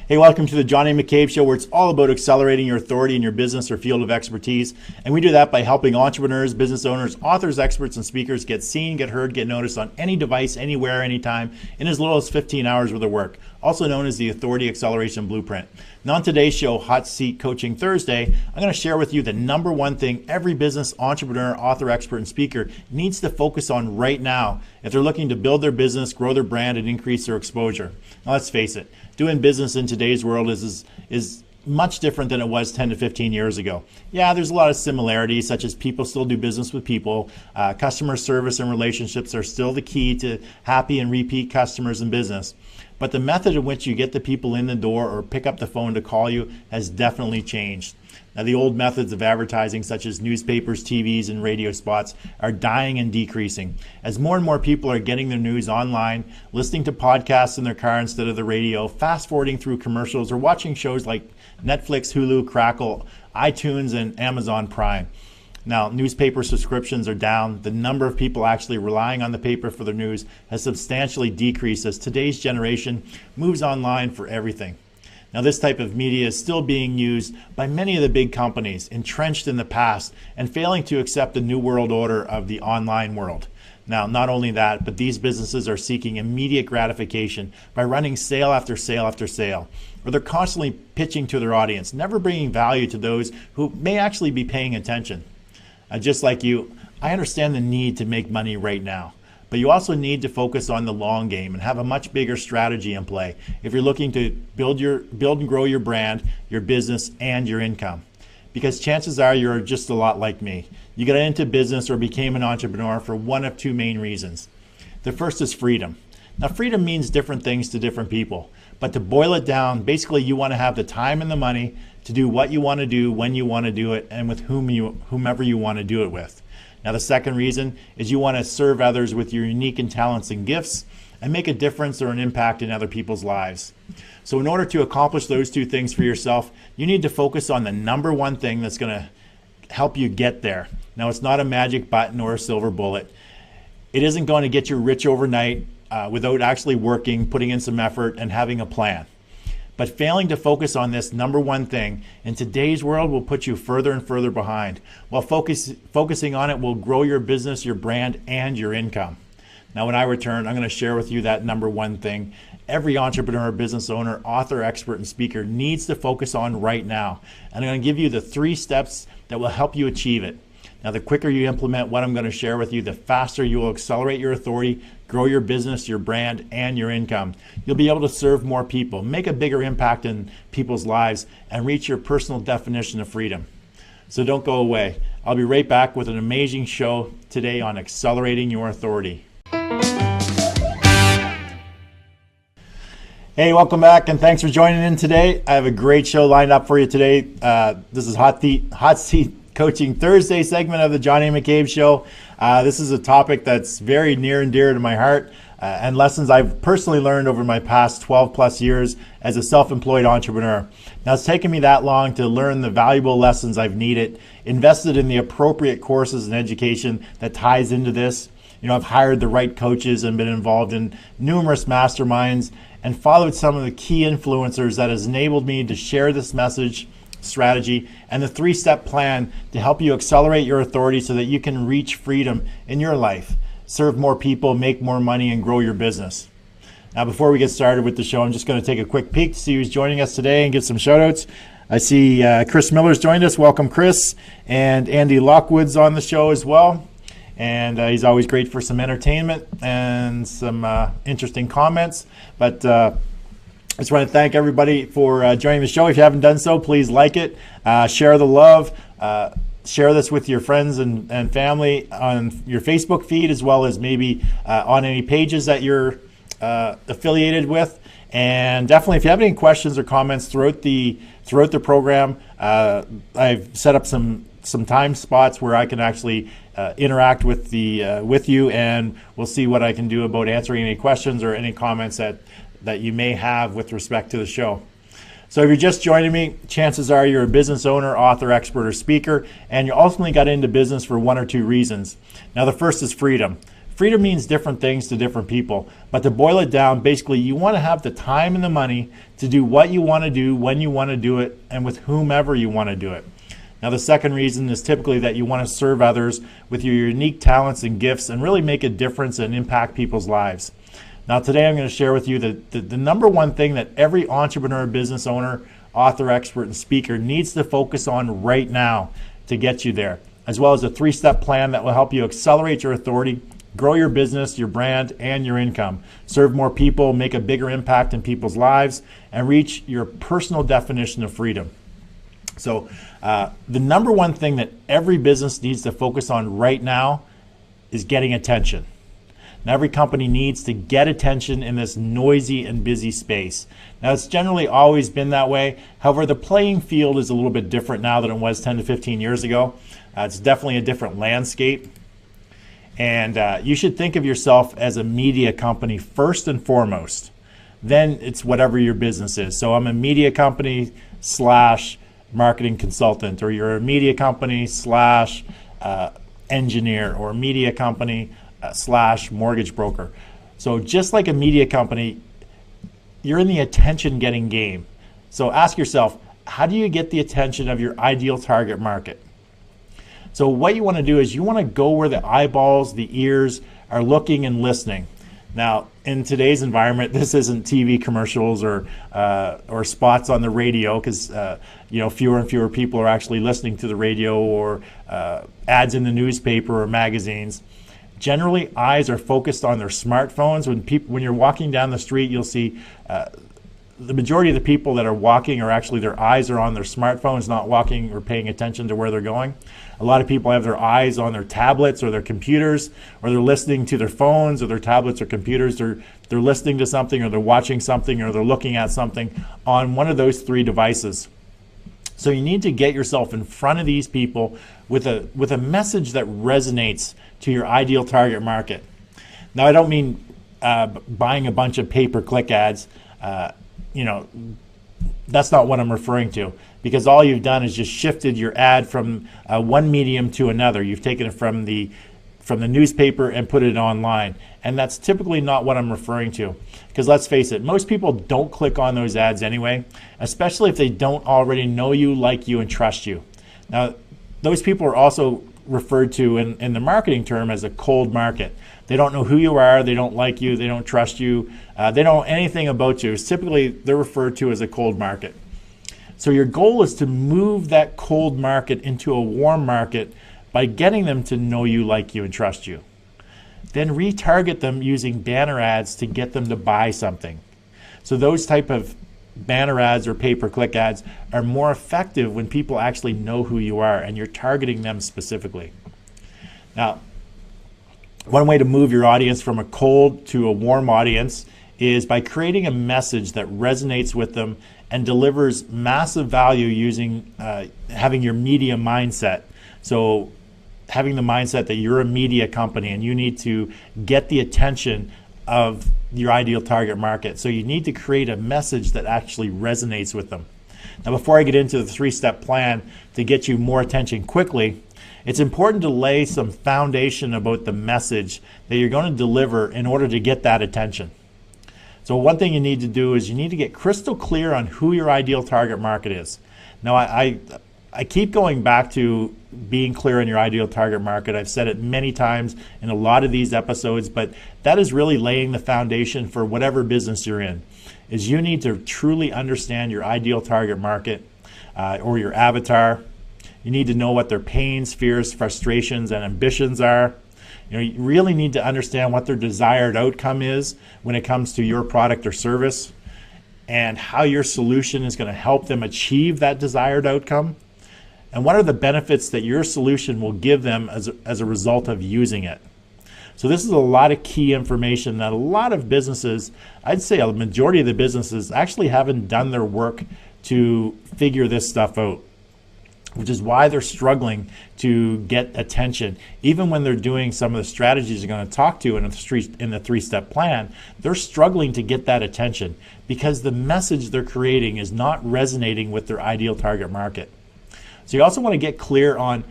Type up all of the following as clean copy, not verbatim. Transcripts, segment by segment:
Hey, welcome to the Johnny McCabe Show, where it's all about accelerating your authority in your business or field of expertise. And we do that by helping entrepreneurs, business owners, authors, experts, and speakers get seen, get heard, get noticed on any device, anywhere, anytime, in as little as 15 hours worth of work, also known as the Authority Acceleration Blueprint. Now on today's show, Hot Seat Coaching Thursday, I'm going to share with you the number one thing every business, entrepreneur, author, expert, and speaker needs to focus on right now if they're looking to build their business, grow their brand, and increase their exposure. Now let's face it, doing business in today's world is much different than it was 10 to 15 years ago. Yeah, there's a lot of similarities, such as people still do business with people. Customer service and relationships are still the key to happy and repeat customers in business. But the method in which you get the people in the door or pick up the phone to call you has definitely changed. Now, the old methods of advertising, such as newspapers, TVs, and radio spots, are dying and decreasing as more and more people are getting their news online, listening to podcasts in their car instead of the radio, fast forwarding through commercials, or watching shows like Netflix, Hulu, Crackle, iTunes, and Amazon Prime. Now, newspaper subscriptions are down. The number of people actually relying on the paper for their news has substantially decreased as today's generation moves online for everything. Now, this type of media is still being used by many of the big companies, entrenched in the past and failing to accept the new world order of the online world. Now, not only that, but these businesses are seeking immediate gratification by running sale after sale after sale, or they're constantly pitching to their audience, never bringing value to those who may actually be paying attention. Just like you, I understand the need to make money right now, but you also need to focus on the long game and have a much bigger strategy in play if you're looking to build and grow your brand, your business, and your income. Because chances are you're just a lot like me. You got into business or became an entrepreneur for one of two main reasons. The first is freedom. Now, freedom means different things to different people, but to boil it down, basically you want to have the time and the money to do what you want to do, when you want to do it, and with whomever you want to do it with. Now, the second reason is you want to serve others with your unique talents and gifts and make a difference or an impact in other people's lives. So in order to accomplish those two things for yourself, you need to focus on the number one thing that's going to help you get there. Now, it's not a magic button or a silver bullet. It isn't going to get you rich overnight without actually working, putting in some effort, and having a plan. But failing to focus on this number one thing in today's world will put you further and further behind, while focusing on it will grow your business, your brand, and your income. Now, when I return, I'm going to share with you that number one thing every entrepreneur, business owner, author, expert, and speaker needs to focus on right now. And I'm going to give you the 3 steps that will help you achieve it. Now, the quicker you implement what I'm going to share with you, the faster you will accelerate your authority, grow your business, your brand, and your income. You'll be able to serve more people, make a bigger impact in people's lives, and reach your personal definition of freedom. So don't go away. I'll be right back with an amazing show today on accelerating your authority. Hey, welcome back, and thanks for joining in today. I have a great show lined up for you today. This is Hot Seat Coaching Thursday segment of the Johnny McCabe Show. This is a topic that's very near and dear to my heart and lessons I've personally learned over my past 12 plus years as a self-employed entrepreneur. Now, it's taken me that long to learn the valuable lessons I've needed, invested in the appropriate courses and education that ties into this. You know, I've hired the right coaches and been involved in numerous masterminds and followed some of the key influencers that has enabled me to share this message, strategy, and the 3-step plan to help you accelerate your authority so that you can reach freedom in your life, serve more people, make more money, and grow your business. Now, before we get started with the show, I'm just going to take a quick peek to see who's joining us today and give some shout outs. I see Chris Miller's joined us. Welcome, Chris. And Andy Lockwood's on the show as well. And he's always great for some entertainment and some interesting comments. But I just want to thank everybody for joining the show. If you haven't done so, please like it, share the love, share this with your friends and family on your Facebook feed, as well as maybe on any pages that you're affiliated with. And definitely, if you have any questions or comments throughout the program, I've set up some time spots where I can actually interact with you, and we'll see what I can do about answering any questions or any comments that you may have with respect to the show. So if you're just joining me, chances are you're a business owner, author, expert, or speaker, and you ultimately got into business for one or two reasons. Now, the first is freedom. Freedom means different things to different people, but to boil it down, basically you want to have the time and the money to do what you want to do, when you want to do it, and with whomever you want to do it. Now, the second reason is typically that you want to serve others with your unique talents and gifts and really make a difference and impact people's lives. Now, today I'm going to share with you the number one thing that every entrepreneur, business owner, author, expert, and speaker needs to focus on right now to get you there, as well as a 3-step plan that will help you accelerate your authority, grow your business, your brand, and your income, serve more people, make a bigger impact in people's lives, and reach your personal definition of freedom. So the number one thing that every business needs to focus on right now is getting attention. Now, every company needs to get attention in this noisy and busy space. Now, it's generally always been that way. However, the playing field is a little bit different now than it was 10 to 15 years ago. It's definitely a different landscape. And you should think of yourself as a media company first and foremost. Then it's whatever your business is. So I'm a media company / marketing consultant, or you're a media company / engineer, or a media company / mortgage broker. So just like a media company, you're in the attention getting game. So ask yourself, how do you get the attention of your ideal target market? So what you want to do is you want to go where the eyeballs, the ears are looking and listening. Now, in today's environment, this isn't TV commercials or spots on the radio, because fewer and fewer people are actually listening to the radio, or ads in the newspaper or magazines. Generally, eyes are focused on their smartphones. When you're walking down the street, you'll see the majority of the people that are walking are actually, their eyes are on their smartphones, not walking or paying attention to where they're going. A lot of people have their eyes on their tablets or their computers, or they're listening to their phones or their tablets or computers. They're listening to something, or they're watching something, or they're looking at something on one of those 3 devices. So you need to get yourself in front of these people with a message that resonates to your ideal target market. Now, I don't mean buying a bunch of pay-per-click ads. That's not what I'm referring to, because all you've done is just shifted your ad from one medium to another. You've taken it from the newspaper and put it online, and that's typically not what I'm referring to, because let's face it, most people don't click on those ads anyway, especially if they don't already know you, like you, and trust you. Now, those people are also referred to in the marketing term as a cold market. They don't know who you are, they don't like you, they don't trust you, they don't know anything about you. Typically, they're referred to as a cold market. So your goal is to move that cold market into a warm market by getting them to know you, like you, and trust you. Then retarget them using banner ads to get them to buy something. So those type of banner ads or pay-per-click ads are more effective when people actually know who you are and you're targeting them specifically. Now, one way to move your audience from a cold to a warm audience is by creating a message that resonates with them and delivers massive value using having your media mindset. So having the mindset that you're a media company and you need to get the attention of your ideal target market. So you need to create a message that actually resonates with them. Now, before I get into the 3-step plan to get you more attention quickly, it's important to lay some foundation about the message that you're going to deliver in order to get that attention. So one thing you need to do is you need to get crystal clear on who your ideal target market is. Now, I keep going back to being clear on your ideal target market. I've said it many times in a lot of these episodes, but that is really laying the foundation for whatever business you're in, is you need to truly understand your ideal target market or your avatar. You need to know what their pains, fears, frustrations, and ambitions are. You really need to understand what their desired outcome is when it comes to your product or service, and how your solution is going to help them achieve that desired outcome. And what are the benefits that your solution will give them as a result of using it? So this is a lot of key information that a lot of businesses, I'd say a majority of the businesses, actually haven't done their work to figure this stuff out, which is why they're struggling to get attention. Even when they're doing some of the strategies you're going to talk to in the 3-step plan, they're struggling to get that attention because the message they're creating is not resonating with their ideal target market. So you also want to get clear on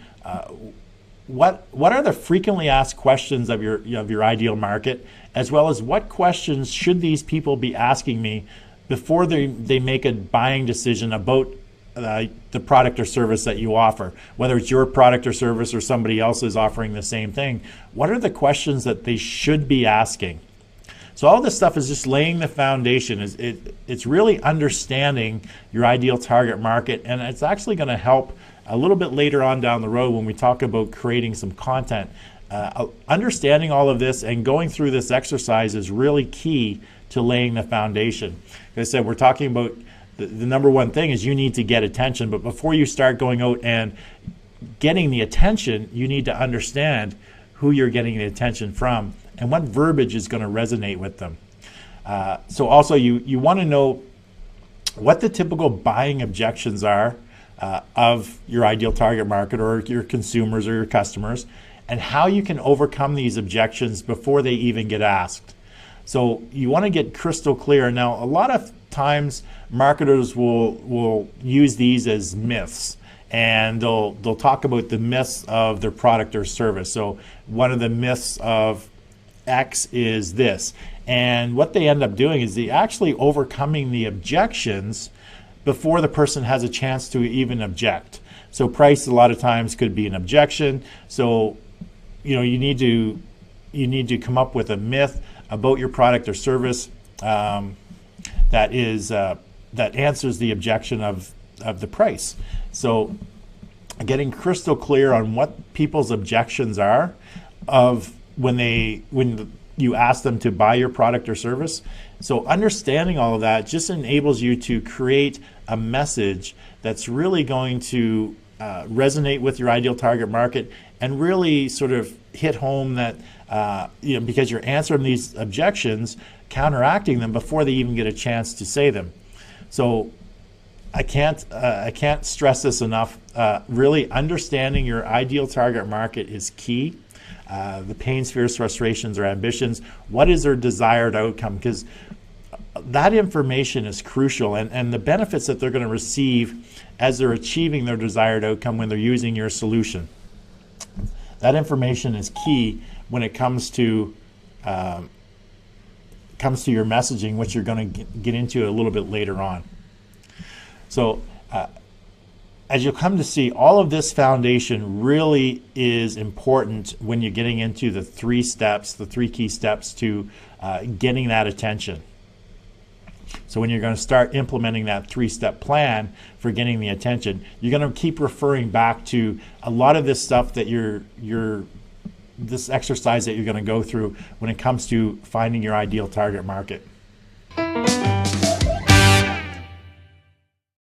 what are the frequently asked questions of your ideal market, as well as what questions should these people be asking me before they make a buying decision about the product or service that you offer, whether it's your product or service or somebody else is offering the same thing. What are the questions that they should be asking? So all this stuff is just laying the foundation. It's really understanding your ideal target market, and it's actually going to help a little bit later on down the road when we talk about creating some content. Understanding all of this and going through this exercise is really key to laying the foundation. Like I said, we're talking about the number one thing is you need to get attention, but before you start going out and getting the attention, you need to understand who you're getting the attention from and what verbiage is going to resonate with them. So also you want to know what the typical buying objections are of your ideal target market or your consumers or your customers, and how you can overcome these objections before they even get asked. So you want to get crystal clear. Now, a lot of times marketers will use these as myths, and they'll talk about the myths of their product or service. So one of the myths of X is this, and what they end up doing is they actually overcoming the objections before the person has a chance to even object. So price a lot of times could be an objection. So you need to come up with a myth about your product or service that answers the objection of the price. So getting crystal clear on what people's objections are of when you ask them to buy your product or service. So understanding all of that just enables you to create a message that's really going to resonate with your ideal target market and really sort of hit home that because you're answering these objections, counteracting them before they even get a chance to say them. So I can't stress this enough. Really understanding your ideal target market is key. The pains, fears, frustrations, or ambitions. What is their desired outcome? Because that information is crucial, and the benefits that they're going to receive as they're achieving their desired outcome when they're using your solution. That information is key when it comes to your messaging, which you're going to get into a little bit later on. So as you'll come to see, all of this foundation really is important when you're getting into the three key steps to getting that attention. So when you're going to start implementing that 3-step plan for getting the attention, you're going to keep referring back to a lot of this stuff that this exercise that you're going to go through when it comes to finding your ideal target market.